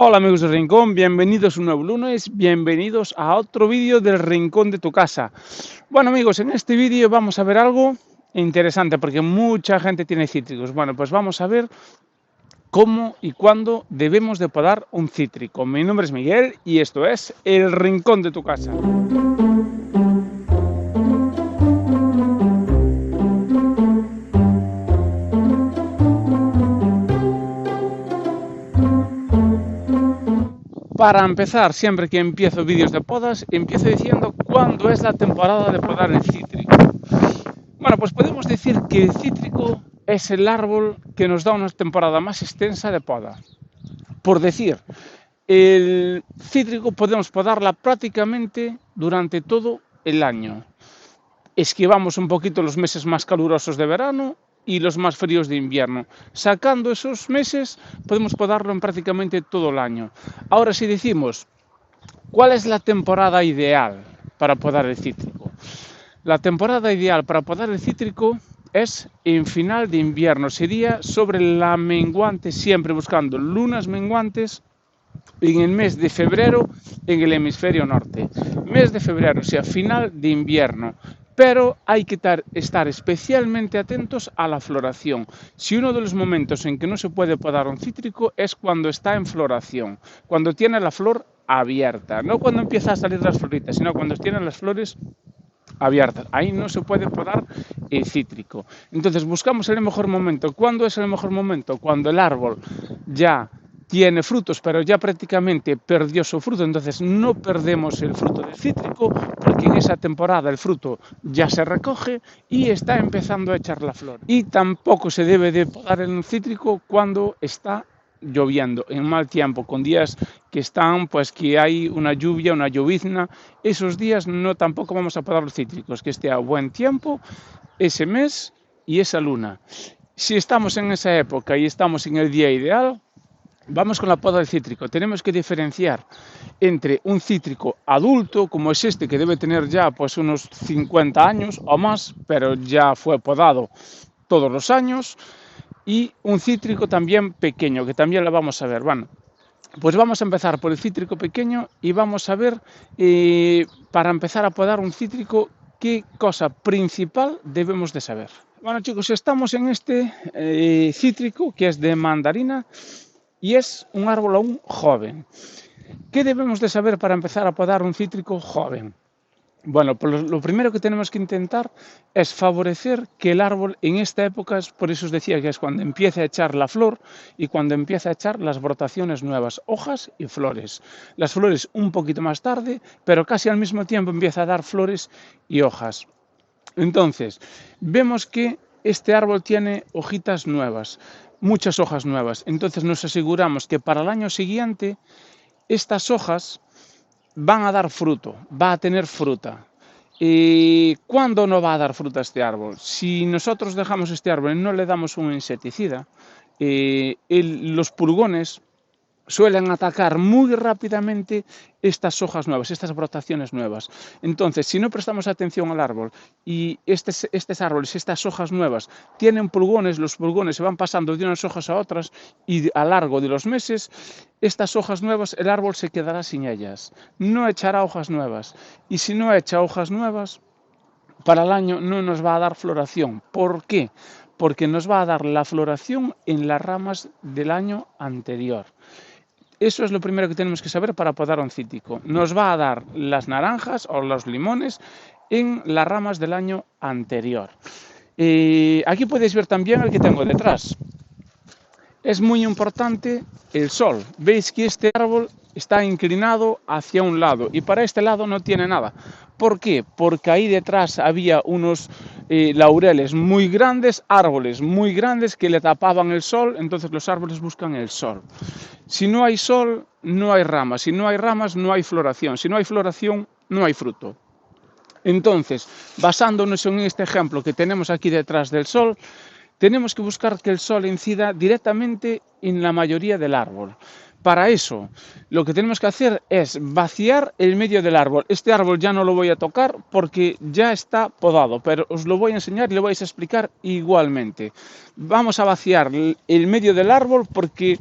Hola amigos del Rincón, bienvenidos un nuevo lunes, bienvenidos a otro vídeo del Rincón de tu casa. Bueno amigos, en este vídeo vamos a ver algo interesante porque mucha gente tiene cítricos. Bueno, pues vamos a ver cómo y cuándo debemos de podar un cítrico. Mi nombre es Miguel y esto es el Rincón de tu casa. Para empezar, siempre que empiezo vídeos de podas, empiezo diciendo cuándo es la temporada de podar el cítrico. Bueno, pues podemos decir que el cítrico es el árbol que nos da una temporada más extensa de poda. Por decir, el cítrico podemos podarla prácticamente durante todo el año. Esquivamos un poquito los meses más calurosos de verano y los más fríos de invierno. Sacando esos meses, podemos podarlo en prácticamente todo el año. Ahora, si decimos, ¿cuál es la temporada ideal para podar el cítrico? La temporada ideal para podar el cítrico es en final de invierno, sería sobre la menguante, siempre buscando lunas menguantes en el mes de febrero en el hemisferio norte. Mes de febrero, o sea, final de invierno. Pero hay que estar especialmente atentos a la floración. Si uno de los momentos en que no se puede podar un cítrico es cuando está en floración, cuando tiene la flor abierta, no cuando empieza a salir las floritas, sino cuando tienen las flores abiertas. Ahí no se puede podar el cítrico. Entonces buscamos el mejor momento. ¿Cuándo es el mejor momento? Cuando el árbol ya tiene frutos, pero ya prácticamente perdió su fruto, entonces no perdemos el fruto del cítrico, porque en esa temporada el fruto ya se recoge y está empezando a echar la flor. Y tampoco se debe de podar el cítrico cuando está lloviendo, en mal tiempo, con días que están, pues que hay una lluvia, una llovizna. Esos días no tampoco vamos a podar los cítricos, que esté a buen tiempo ese mes y esa luna. Si estamos en esa época y estamos en el día ideal, vamos con la poda del cítrico. Tenemos que diferenciar entre un cítrico adulto, como es este, que debe tener ya pues unos 50 años o más, pero ya fue podado todos los años, y un cítrico también pequeño, que también lo vamos a ver. Bueno, pues vamos a empezar por el cítrico pequeño y vamos a ver, para empezar a podar un cítrico, qué cosa principal debemos de saber. Bueno chicos, estamos en este cítrico que es de mandarina y es un árbol aún joven. ¿Qué debemos de saber para empezar a podar un cítrico joven? Bueno, pues lo primero que tenemos que intentar es favorecer que el árbol en esta época, por eso os decía que es cuando empieza a echar la flor y cuando empieza a echar las brotaciones nuevas, hojas y flores. Las flores un poquito más tarde, pero casi al mismo tiempo empieza a dar flores y hojas. Entonces, vemos que este árbol tiene hojitas nuevas, muchas hojas nuevas. Entonces nos aseguramos que para el año siguiente estas hojas van a dar fruto, va a tener fruta. ¿Cuándo no va a dar fruta este árbol? Si nosotros dejamos este árbol y no le damos un insecticida, los pulgones suelen atacar muy rápidamente estas hojas nuevas, estas brotaciones nuevas. Entonces, si no prestamos atención al árbol y estos árboles, estas hojas nuevas, tienen pulgones, los pulgones se van pasando de unas hojas a otras y a lo largo de los meses, estas hojas nuevas, el árbol se quedará sin ellas. No echará hojas nuevas. Y si no echa hojas nuevas, para el año no nos va a dar floración. ¿Por qué? Porque nos va a dar la floración en las ramas del año anterior. Eso es lo primero que tenemos que saber para podar un cítrico. Nos va a dar las naranjas o los limones en las ramas del año anterior. Aquí podéis ver también el que tengo detrás. Es muy importante el sol. Veis que este árbol está inclinado hacia un lado y para este lado no tiene nada. ¿Por qué? Porque ahí detrás había unos laureles muy grandes, árboles muy grandes que le tapaban el sol, entonces los árboles buscan el sol. Si no hay sol, no hay ramas. Si no hay ramas, no hay floración. Si no hay floración, no hay fruto. Entonces, basándonos en este ejemplo que tenemos aquí detrás del sol, tenemos que buscar que el sol incida directamente en la mayoría del árbol. Para eso, lo que tenemos que hacer es vaciar el medio del árbol. Este árbol ya no lo voy a tocar porque ya está podado, pero os lo voy a enseñar y lo vais a explicar igualmente. Vamos a vaciar el medio del árbol porque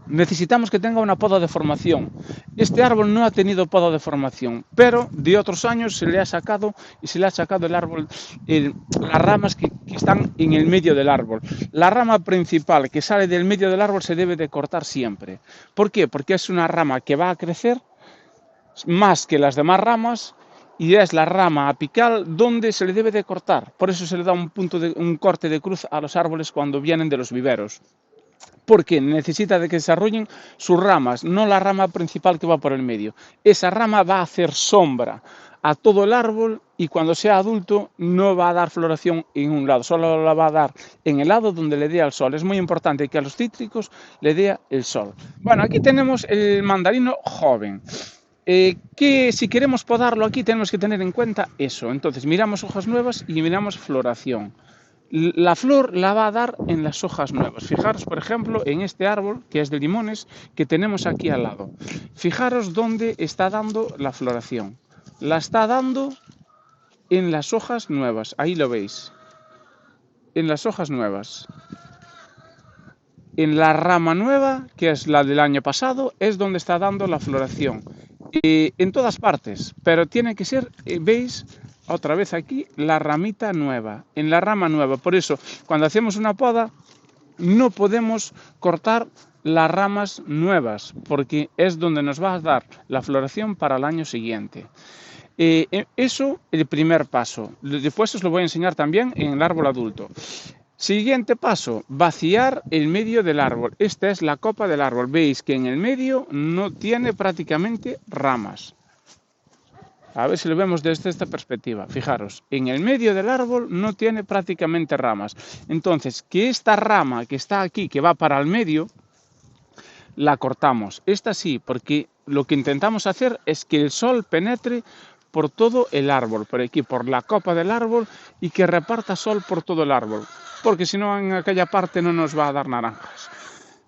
necesitamos que tenga una poda de formación. Este árbol no ha tenido poda de formación, pero de otros años se le ha sacado el árbol, las ramas que están en el medio del árbol. La rama principal que sale del medio del árbol se debe de cortar siempre. ¿Por qué? Porque es una rama que va a crecer más que las demás ramas y es la rama apical donde se le debe de cortar. Por eso se le da un corte de cruz a los árboles cuando vienen de los viveros. Porque necesita de que desarrollen sus ramas, no la rama principal que va por el medio. Esa rama va a hacer sombra a todo el árbol y cuando sea adulto no va a dar floración en un lado, solo la va a dar en el lado donde le dé el sol. Es muy importante que a los cítricos le dé el sol. Bueno, aquí tenemos el mandarino joven. Que si queremos podarlo aquí tenemos que tener en cuenta eso. Entonces miramos hojas nuevas y miramos floración. La flor la va a dar en las hojas nuevas. Fijaros, por ejemplo, en este árbol que es de limones que tenemos aquí al lado. Fijaros dónde está dando la floración. La está dando en las hojas nuevas. Ahí lo veis. En las hojas nuevas. En la rama nueva, que es la del año pasado, es donde está dando la floración. En todas partes, pero tiene que ser, veis, otra vez aquí, la ramita nueva, en la rama nueva. Por eso, cuando hacemos una poda, no podemos cortar las ramas nuevas, porque es donde nos va a dar la floración para el año siguiente. Eso, el primer paso. Después os lo voy a enseñar también en el árbol adulto. Siguiente paso, vaciar el medio del árbol. Esta es la copa del árbol. Veis que en el medio no tiene prácticamente ramas. A ver si lo vemos desde esta perspectiva. Fijaros, en el medio del árbol no tiene prácticamente ramas. Entonces, que esta rama que está aquí, que va para el medio, la cortamos. Esta sí, porque lo que intentamos hacer es que el sol penetre por todo el árbol, por aquí, por la copa del árbol, y que reparta sol por todo el árbol, porque si no en aquella parte no nos va a dar naranjas.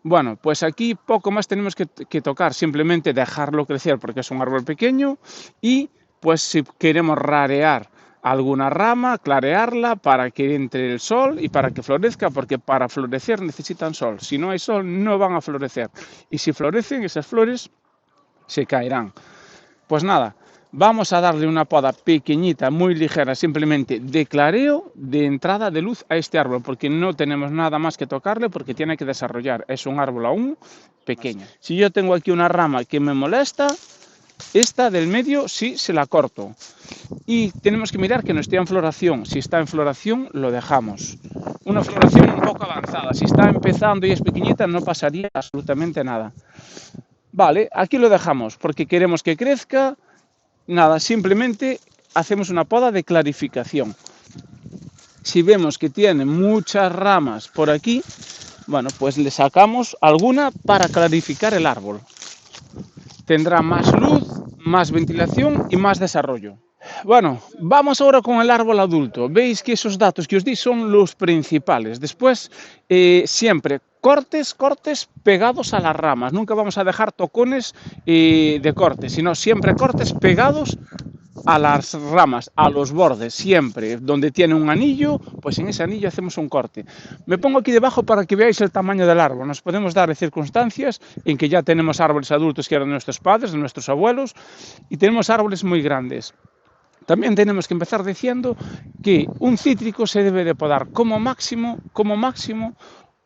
Bueno, pues aquí poco más tenemos que tocar, simplemente dejarlo crecer porque es un árbol pequeño y pues si queremos rarear alguna rama, clarearla para que entre el sol y para que florezca, porque para florecer necesitan sol. Si no hay sol no van a florecer y si florecen esas flores se caerán. Pues nada, vamos a darle una poda pequeñita, muy ligera, simplemente de clareo, de entrada de luz a este árbol, porque no tenemos nada más que tocarle, porque tiene que desarrollar. Es un árbol aún pequeño. Si yo tengo aquí una rama que me molesta, esta del medio sí se la corto. Y tenemos que mirar que no esté en floración. Si está en floración, lo dejamos. Una floración un poco avanzada. Si está empezando y es pequeñita, no pasaría absolutamente nada. Vale, aquí lo dejamos, porque queremos que crezca. Nada, simplemente hacemos una poda de clarificación. Si vemos que tiene muchas ramas por aquí, bueno, pues le sacamos alguna para clarificar el árbol. Tendrá más luz, más ventilación y más desarrollo. Bueno, vamos ahora con el árbol adulto. Veis que esos datos que os di son los principales. Después, siempre cortes pegados a las ramas. Nunca vamos a dejar tocones de corte, sino siempre cortes pegados a las ramas, a los bordes, siempre. Donde tiene un anillo, pues en ese anillo hacemos un corte. Me pongo aquí debajo para que veáis el tamaño del árbol. Nos podemos dar circunstancias en que ya tenemos árboles adultos que eran de nuestros padres, de nuestros abuelos, y tenemos árboles muy grandes. También tenemos que empezar diciendo que un cítrico se debe de podar como máximo,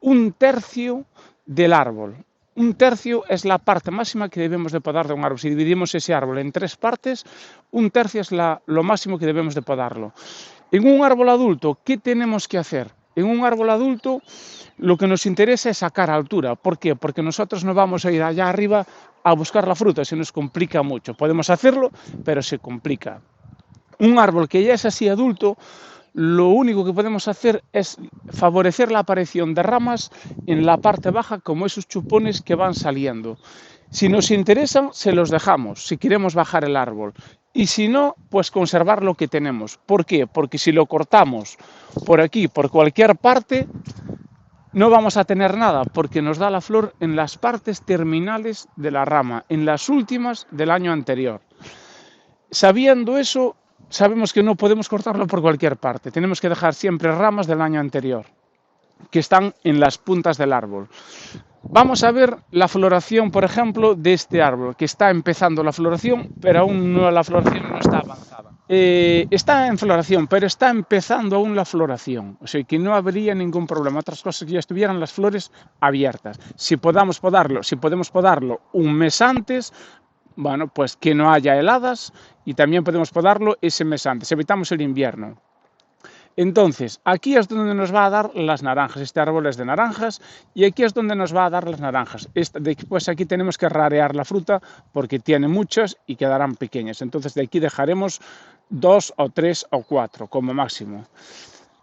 un tercio del árbol. Un tercio es la parte máxima que debemos de podar de un árbol. Si dividimos ese árbol en 3 partes, un tercio es lo máximo que debemos de podarlo. En un árbol adulto, ¿qué tenemos que hacer? En un árbol adulto lo que nos interesa es sacar altura. ¿Por qué? Porque nosotros no vamos a ir allá arriba a buscar la fruta, se nos complica mucho. Podemos hacerlo, pero se complica. Un árbol que ya es así adulto, lo único que podemos hacer es favorecer la aparición de ramas en la parte baja como esos chupones que van saliendo. Si nos interesan, se los dejamos, si queremos bajar el árbol. Y si no, pues conservar lo que tenemos. ¿Por qué? Porque si lo cortamos por aquí, por cualquier parte, no vamos a tener nada, porque nos da la flor en las partes terminales de la rama, en las últimas del año anterior. Sabiendo eso, sabemos que no podemos cortarlo por cualquier parte. Tenemos que dejar siempre ramas del año anterior. que están en las puntas del árbol. Vamos a ver la floración, por ejemplo, de este árbol, que está empezando la floración, pero aún no, la floración no está avanzada. Está en floración, pero está empezando aún la floración, o sea que no habría ningún problema. Otras cosas que ya estuvieran las flores abiertas. Si podemos podarlo un mes antes, bueno, pues que no haya heladas, y también podemos podarlo ese mes antes, evitamos el invierno. Entonces, aquí es donde nos va a dar las naranjas. Este árbol es de naranjas y aquí es donde nos va a dar las naranjas. Pues aquí tenemos que rarear la fruta porque tiene muchas y quedarán pequeñas. Entonces de aquí dejaremos 2 o 3 o 4 como máximo.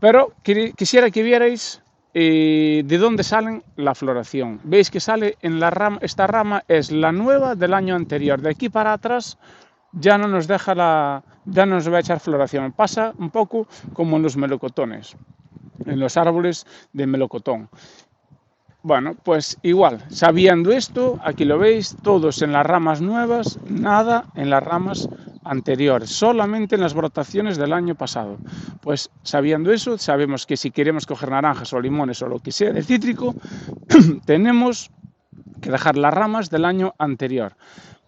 Pero quisiera que vierais de dónde salen la floración. Veis que sale en la rama, esta rama es la nueva del año anterior. De aquí para atrás ya no nos deja ya no nos va a echar floración. Pasa un poco como en los melocotones, en los árboles de melocotón. Bueno, pues igual, sabiendo esto, aquí lo veis, todos en las ramas nuevas, nada en las ramas anteriores, solamente en las brotaciones del año pasado. Pues sabiendo eso, sabemos que si queremos coger naranjas o limones o lo que sea de cítrico, tenemos que dejar las ramas del año anterior.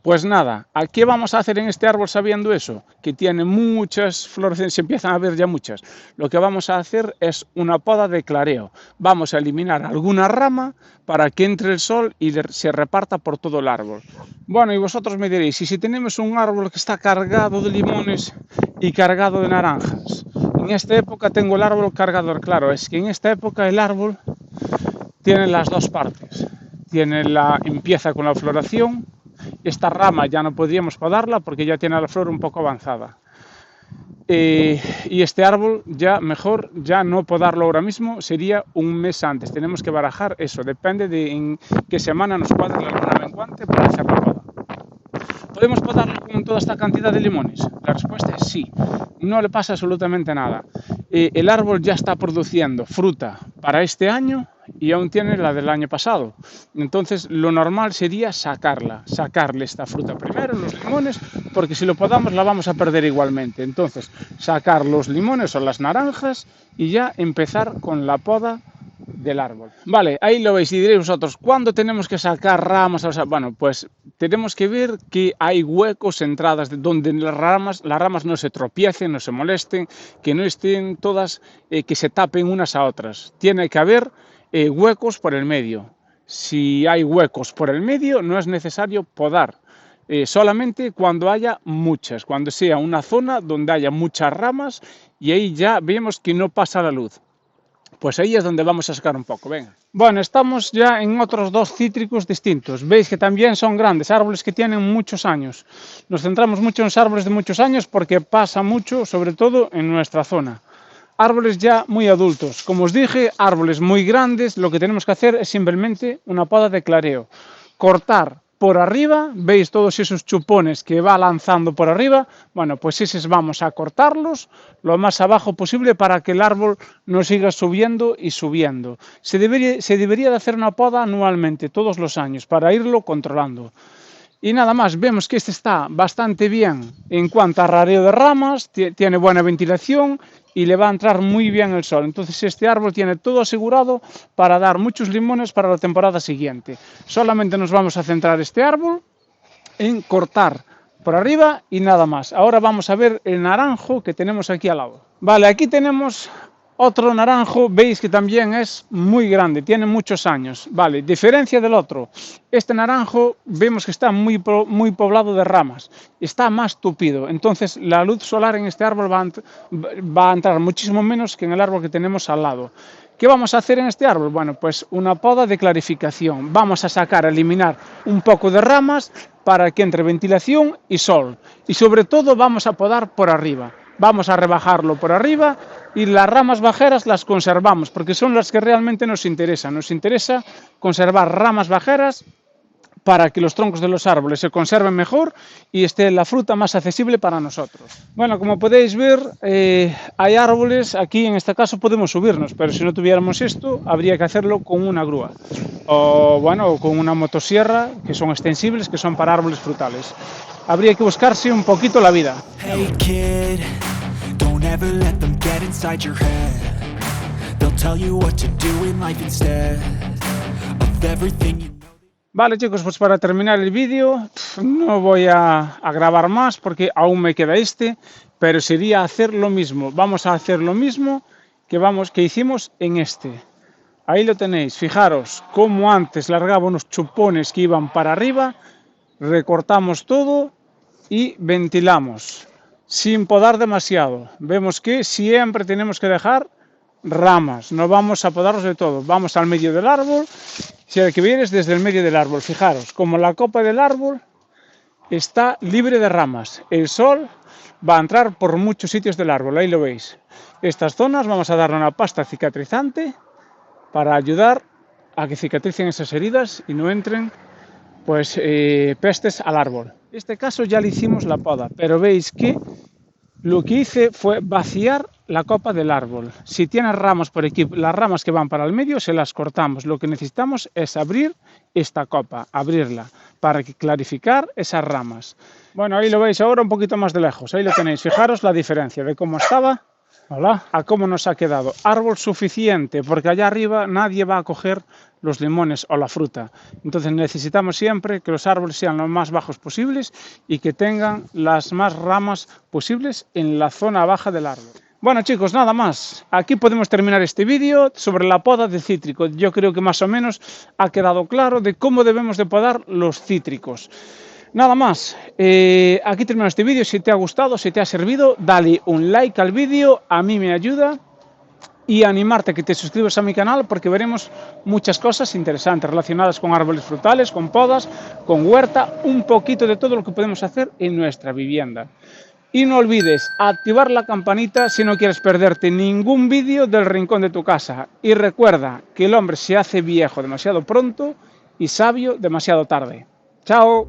Pues nada, ¿a qué vamos a hacer en este árbol sabiendo eso? Que tiene muchas flores, se empiezan a ver ya muchas. Lo que vamos a hacer es una poda de clareo. Vamos a eliminar alguna rama para que entre el sol y se reparta por todo el árbol. Bueno, y vosotros me diréis, ¿y si tenemos un árbol que está cargado de limones y cargado de naranjas? En esta época tengo el árbol cargador, claro, es que en esta época el árbol tiene las dos partes. Empieza con la floración. Esta rama ya no podríamos podarla porque ya tiene la flor un poco avanzada. Y este árbol ya mejor ya no podarlo ahora mismo, sería un mes antes. Tenemos que barajar eso, depende de en qué semana nos cuadre la luna menguante para hacer la poda. ¿Podemos podarlo con toda esta cantidad de limones? La respuesta es sí, no le pasa absolutamente nada. El árbol ya está produciendo fruta para este año y aún tiene la del año pasado. Entonces lo normal sería sacarle esta fruta primero, los limones, porque si lo podamos la vamos a perder igualmente. Entonces sacar los limones o las naranjas y ya empezar con la poda del árbol. Vale, ahí lo veis y diréis vosotros, ¿cuándo tenemos que sacar ramas? O sea, bueno, pues tenemos que ver que hay huecos, entradas donde las ramas no se tropiecen, no se molesten, que no estén todas, que se tapen unas a otras. Tiene que haber huecos por el medio. Si hay huecos por el medio, no es necesario podar. Solamente cuando haya muchas, cuando sea una zona donde haya muchas ramas y ahí ya vemos que no pasa la luz. Pues ahí es donde vamos a sacar un poco, venga. Bueno, estamos ya en otros dos cítricos distintos. Veis que también son grandes, árboles que tienen muchos años. Nos centramos mucho en los árboles de muchos años porque pasa mucho, sobre todo en nuestra zona. Árboles ya muy adultos. Como os dije, árboles muy grandes, lo que tenemos que hacer es simplemente una poda de clareo. Cortar por arriba, veis todos esos chupones que va lanzando por arriba, bueno, pues esos vamos a cortarlos lo más abajo posible para que el árbol no siga subiendo y subiendo. Se debería de hacer una poda anualmente, todos los años, para irlo controlando. Y nada más, vemos que este está bastante bien en cuanto a rareo de ramas, tiene buena ventilación y le va a entrar muy bien el sol. Entonces este árbol tiene todo asegurado para dar muchos limones para la temporada siguiente. Solamente nos vamos a centrar este árbol en cortar por arriba y nada más. Ahora vamos a ver el naranjo que tenemos aquí al lado. Vale, aquí tenemos otro naranjo, veis que también es muy grande, tiene muchos años. Vale, diferencia del otro. Este naranjo vemos que está muy poblado de ramas, está más tupido. Entonces la luz solar en este árbol va a entrar muchísimo menos que en el árbol que tenemos al lado. ¿Qué vamos a hacer en este árbol? Bueno, pues una poda de clarificación. Vamos a eliminar un poco de ramas para que entre ventilación y sol. Y sobre todo vamos a podar por arriba. Vamos a rebajarlo por arriba y las ramas bajeras las conservamos porque son las que realmente nos interesan. Nos interesa conservar ramas bajeras para que los troncos de los árboles se conserven mejor y esté la fruta más accesible para nosotros. Bueno, como podéis ver, hay árboles, aquí en este caso podemos subirnos, pero si no tuviéramos esto, habría que hacerlo con una grúa o bueno, con una motosierra, que son extensibles, que son para árboles frutales. Habría que buscarse un poquito la vida. Hey kid, don't ever let them get inside your head. They'll tell you what to do in life instead of everything you know. Vale chicos, pues para terminar el vídeo, no voy a grabar más porque aún me queda este, pero sería hacer lo mismo. Vamos a hacer lo mismo que hicimos en este. Ahí lo tenéis, fijaros cómo antes largaba unos chupones que iban para arriba, recortamos todo y ventilamos, sin podar demasiado. Vemos que siempre tenemos que dejar ramas, no vamos a podarlos de todo. Vamos al medio del árbol, si el que vienes desde el medio del árbol, fijaros, como la copa del árbol está libre de ramas, el sol va a entrar por muchos sitios del árbol, ahí lo veis. Estas zonas vamos a darle una pasta cicatrizante para ayudar a que cicatricen esas heridas y no entren pues pestes al árbol. En este caso ya le hicimos la poda, pero veis que lo que hice fue vaciar la copa del árbol. Si tienes ramas por aquí, las ramas que van para el medio se las cortamos. Lo que necesitamos es abrir esta copa, abrirla, para clarificar esas ramas. Bueno, ahí lo veis ahora un poquito más de lejos, ahí lo tenéis. Fijaros la diferencia de cómo estaba, ¿hola?, a cómo nos ha quedado. Árbol suficiente, porque allá arriba nadie va a coger los limones o la fruta. Entonces necesitamos siempre que los árboles sean lo más bajos posibles y que tengan las más ramas posibles en la zona baja del árbol. Bueno chicos, nada más. Aquí podemos terminar este vídeo sobre la poda de cítrico. Yo creo que más o menos ha quedado claro de cómo debemos de podar los cítricos. Nada más, aquí termino este vídeo. Si te ha gustado, si te ha servido, dale un like al vídeo, a mí me ayuda. Y animarte a que te suscribas a mi canal porque veremos muchas cosas interesantes relacionadas con árboles frutales, con podas, con huerta, un poquito de todo lo que podemos hacer en nuestra vivienda. Y no olvides activar la campanita si no quieres perderte ningún vídeo del rincón de tu casa. Y recuerda que el hombre se hace viejo demasiado pronto y sabio demasiado tarde. ¡Chao!